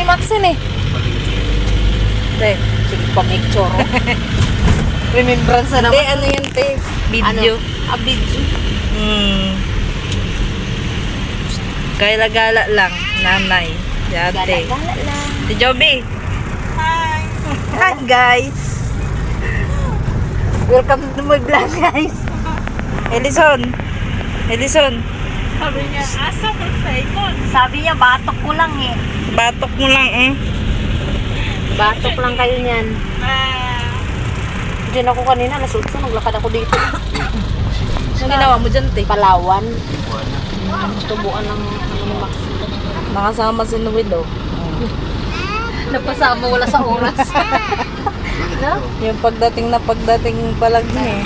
Maxine eh. Hindi. Sige, pamicture. Remembrance na Hindi, naman. ano yun, te? Video. Video. Gala-gala lang, nanay. Dati. Gala-gala lang. Si Joby. Hi. Hi, guys. Welcome to my vlog, guys. Elison. Sabi niya, asa ko sa ikon. Sabi niya, batok ko lang eh. Batok mo lang, eh. Batok lang kayo niyan. Diyan ako kanina, alas 8, naglakad ako dito. Ano ginawa mo dyan, te? Palawan. Tubuan ng Max. Nakasama si Noel, oh. Napasama wala sa oras. No? Yung pagdating pa lang niya, eh.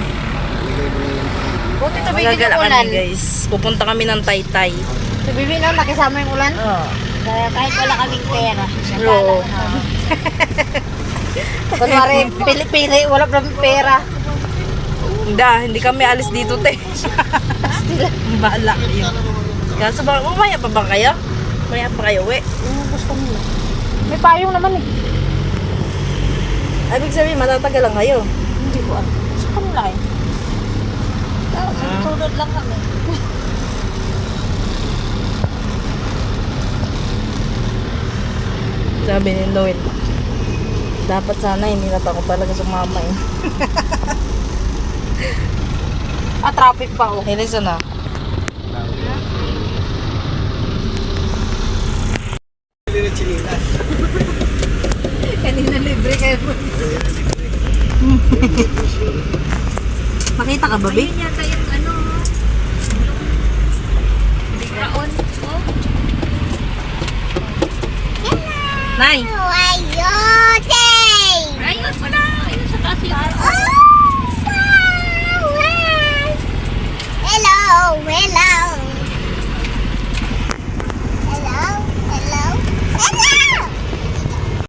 Buti tumigil Magagala yung ulan. kami, guys. Pupunta kami ng Taytay. Si Bibi na, nakisama yung ulan. Oo. Kaya kahit wala kaming pera. Oo. Kunwari, pili-pili, wala kaming pera. Hindi kami alis dito, te. Bahala kayo. Kaso ba, mamaya pa ba kayo? Mamaya pa kayo, we. Gusto mo na. May payong naman eh. Ibig sabihin, matatagal lang kayo. Hindi ko alam. Sa kanila eh. Tulad lang kami. Sabi ni Noel, dapat sana hindi na ako talaga sumama, eh. Traffic pa oh. Elison, ah. Kanina libre kayo po. Makita ka ba, babe? Ayun yata yung ano. Bigaon. Nay! Ayote!